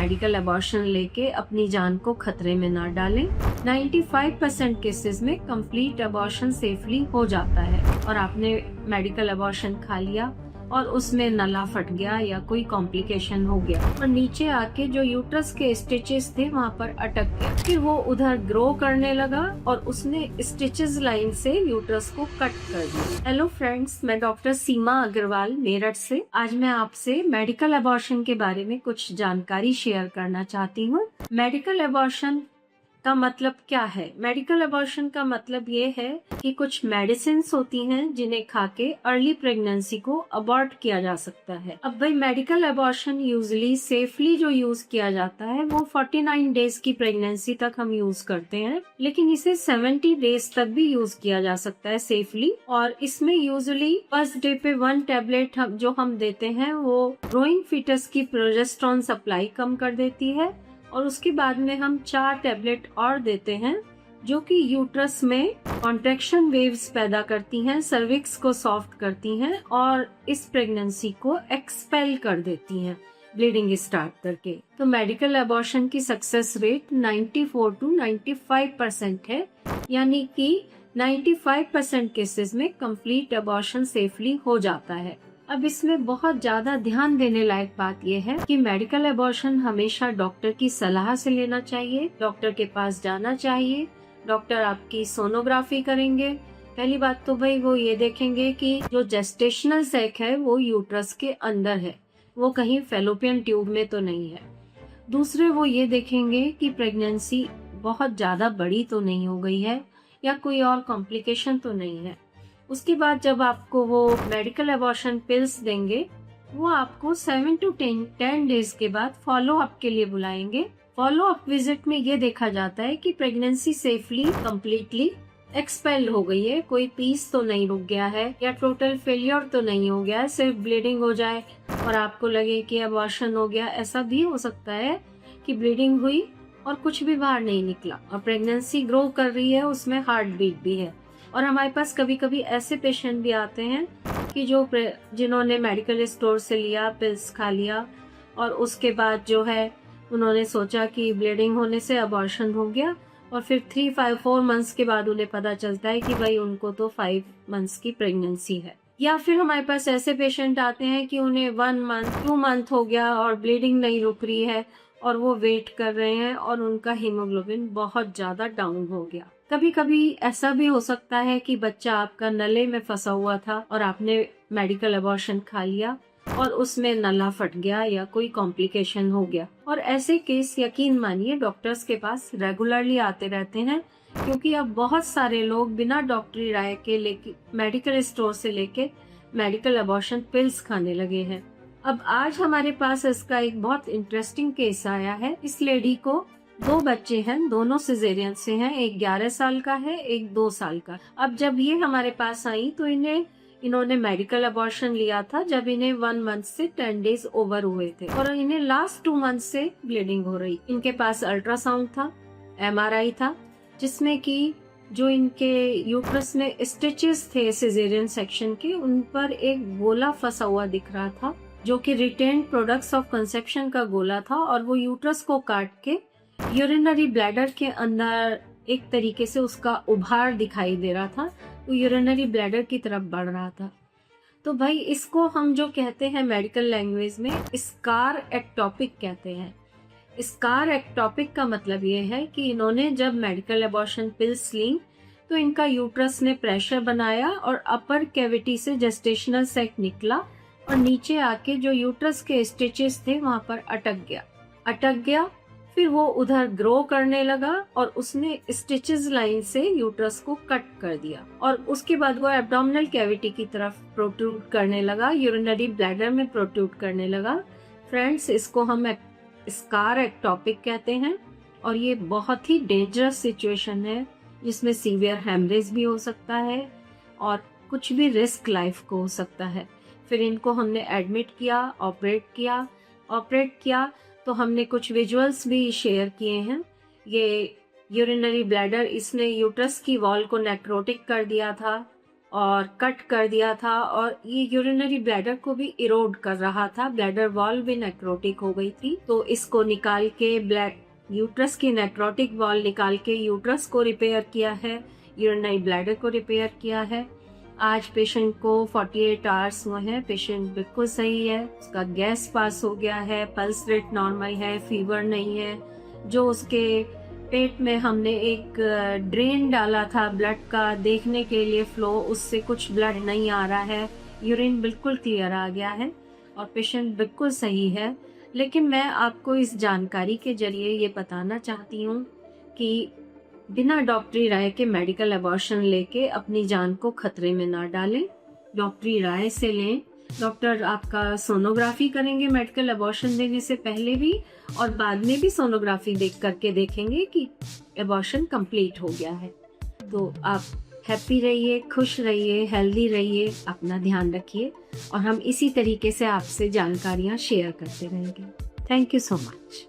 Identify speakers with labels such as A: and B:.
A: Medical abortion लेके अपनी जान को खतरे में ना डालें। 95% केसेस में कंप्लीट अबॉर्शन सेफली हो जाता है और आपने मेडिकल अबॉर्शन खा लिया और उसमें नला फट गया या कोई कॉम्प्लिकेशन हो गया और नीचे आके जो यूट्रस के स्टिचेस थे वहाँ पर अटक गया, फिर वो उधर ग्रो करने लगा और उसने स्टिचेस लाइन से यूट्रस को कट कर दिया। हेलो फ्रेंड्स, मैं डॉक्टर सीमा अग्रवाल मेरठ से आज मैं आपसे मेडिकल अबॉर्शन के बारे में कुछ जानकारी शेयर करना चाहती हूँ। मेडिकल अबॉर्शन का मतलब क्या है? मेडिकल अबॉर्शन का मतलब ये है कि कुछ मेडिसिन होती हैं जिन्हें खा के अर्ली प्रेगनेंसी को अबॉर्ट किया जा सकता है। अब भाई मेडिकल अबॉर्शन यूजुअली सेफली जो यूज किया जाता है वो 49 डेज की प्रेगनेंसी तक हम यूज करते हैं, लेकिन इसे 70 डेज तक भी यूज किया जा सकता है सेफली। और इसमें यूजुअली फर्स्ट डे पे 1 टैबलेट जो हम देते हैं वो ग्रोइंग फीटस की प्रोजेस्टेरोन सप्लाई कम कर देती है और उसके बाद में हम 4 टैबलेट और देते हैं जो कि यूट्रस में कॉन्ट्रैक्शन वेव्स पैदा करती हैं, सर्विक्स को सॉफ्ट करती हैं और इस प्रेगनेंसी को एक्सपेल कर देती हैं ब्लीडिंग स्टार्ट करके। तो मेडिकल अबॉर्शन की सक्सेस रेट 94 to 95% है, यानी कि 95% केसेस में कंप्लीट अबॉर्शन सेफली हो जाता है। अब इसमें बहुत ज्यादा ध्यान देने लायक बात यह है कि मेडिकल अबॉर्शन हमेशा डॉक्टर की सलाह से लेना चाहिए, डॉक्टर के पास जाना चाहिए। डॉक्टर आपकी सोनोग्राफी करेंगे। पहली बात तो भाई वो ये देखेंगे कि जो जेस्टेशनल सैक है वो यूट्रस के अंदर है, वो कहीं फेलोपियन ट्यूब में तो नहीं है। दूसरे वो ये देखेंगे कि प्रेगनेंसी बहुत ज्यादा बड़ी तो नहीं हो गई है या कोई और कॉम्प्लिकेशन तो नहीं है। उसके बाद जब आपको वो मेडिकल अबॉर्शन पिल्स देंगे वो आपको 7 to 10 डेज के बाद फॉलो अप के लिए बुलाएंगे। फॉलो अप विजिट में ये देखा जाता है कि प्रेगनेंसी सेफली कंप्लीटली एक्सपेल हो गई है, कोई पीस तो नहीं रुक गया है या टोटल फेलियर तो नहीं हो गया है, सिर्फ ब्लीडिंग हो जाए और आपको लगे कि अबॉर्शन हो गया। ऐसा भी हो सकता है कि ब्लीडिंग हुई और कुछ भी बाहर नहीं निकला और प्रेगनेंसी ग्रो कर रही है, उसमें हार्ट बीट भी है। और हमारे पास कभी कभी ऐसे पेशेंट भी आते हैं कि जिन्होंने मेडिकल स्टोर से लिया, पिल्स खा लिया और उसके बाद जो है उन्होंने सोचा कि ब्लीडिंग होने से अबॉर्शन हो गया और फिर 3-4 मंथ्स के बाद उन्हें पता चलता है कि भाई उनको तो 5 मंथ्स की प्रेगनेंसी है। या फिर हमारे पास ऐसे पेशेंट आते हैं कि उन्हें 1 मंथ 2 मंथ हो गया और ब्लीडिंग नहीं रुक रही है और वो वेट कर रहे हैं और उनका हीमोग्लोबिन बहुत ज्यादा डाउन हो गया। कभी कभी ऐसा भी हो सकता है कि बच्चा आपका नले में फंसा हुआ था और आपने मेडिकल अबॉर्शन खा लिया और उसमें नला फट गया या कोई कॉम्प्लिकेशन हो गया। और ऐसे केस यकीन मानिए डॉक्टर्स के पास रेगुलरली आते रहते हैं, क्योंकि अब बहुत सारे लोग बिना डॉक्टरी राय के लेके मेडिकल स्टोर से लेके मेडिकल अबॉर्शन पिल्स खाने लगे हैं। अब आज हमारे पास इसका एक बहुत इंटरेस्टिंग केस आया है। इस लेडी को 2 बच्चे हैं, दोनों सिजेरियन से हैं, एक 11 साल का है, एक 2 साल का। अब जब ये हमारे पास आई तो इन्होंने मेडिकल अबॉर्शन लिया था जब इन्हें 1 मंथ से 10 डेज ओवर हुए थे और इन्हें लास्ट 2 मंथ से ब्लीडिंग हो रही। इनके पास अल्ट्रासाउंड था, MRI था, जिसमें कि जो इनके यूट्रस में स्टिचेस थे सिजेरियन सेक्शन के, उन पर एक गोला फंसा हुआ दिख रहा था जो कि रिटेन्ड प्रोडक्ट्स ऑफ कंसेप्शन का गोला था और वो यूट्रस को काट के यूरिनरी ब्लैडर के अंदर एक तरीके से उसका उभार दिखाई दे रहा था, वो यूरिनरी ब्लैडर की तरफ बढ़ रहा था। तो भाई इसको हम जो कहते हैं मेडिकल लैंग्वेज में स्कार एक्टोपिक कहते हैं। स्कार एक्टोपिक का मतलब ये है कि इन्होंने जब मेडिकल अबॉर्शन पिल्स ली तो इनका यूट्रस ने प्रेशर बनाया और अपर कैविटी से जेस्टेशनल सैक निकला और नीचे आके जो यूट्रस के स्टिचेस थे वहां पर अटक गया, फिर वो उधर ग्रो करने लगा और उसने स्टिचेस लाइन से यूट्रस को कट कर दिया और उसके बाद वो एब्डोमिनल कैविटी की तरफ प्रोट्रूड करने लगा, यूरिनरी ब्लैडर में प्रोट्रूड करने लगा। फ्रेंड्स, इसको हम स्कार एक्टोपिक कहते हैं और ये बहुत ही डेंजरस सिचुएशन है जिसमें सीवियर हेमरेज भी हो सकता है और कुछ भी रिस्क लाइफ को हो सकता है। फिर इनको हमने एडमिट किया, ऑपरेट किया तो हमने कुछ विजुअल्स भी शेयर किए हैं। ये यूरिनरी ब्लैडर, इसने यूट्रस की वॉल को नेक्रोटिक कर दिया था और कट कर दिया था और ये यूरिनरी ब्लैडर को भी इरोड कर रहा था। ब्लैडर वॉल भी नेक्रोटिक हो गई थी, तो इसको निकाल के यूट्रस की नेक्रोटिक वॉल निकाल के यूट्रस को रिपेयर किया है, यूरिनरी ब्लैडर को रिपेयर किया है। आज पेशेंट को 48 आवर्स हुए हैं, पेशेंट बिल्कुल सही है, उसका गैस पास हो गया है, पल्स रेट नॉर्मल है, फीवर नहीं है। जो उसके पेट में हमने एक ड्रेन डाला था ब्लड का देखने के लिए फ्लो, उससे कुछ ब्लड नहीं आ रहा है, यूरिन बिल्कुल क्लियर आ गया है और पेशेंट बिल्कुल सही है। लेकिन मैं आपको इस जानकारी के जरिए ये बताना चाहती हूँ कि बिना डॉक्टरी राय के मेडिकल अबॉर्शन लेके अपनी जान को खतरे में ना डालें। डॉक्टरी राय से लें। डॉक्टर आपका सोनोग्राफी करेंगे मेडिकल अबॉर्शन देने से पहले भी और बाद में भी सोनोग्राफी देख करके देखेंगे कि अबॉर्शन कंप्लीट हो गया है। तो आप हैप्पी रहिए, खुश रहिए, हेल्दी रहिए, अपना ध्यान रखिए और हम इसी तरीके से आपसे जानकारियाँ शेयर करते रहेंगे। Thank you so much.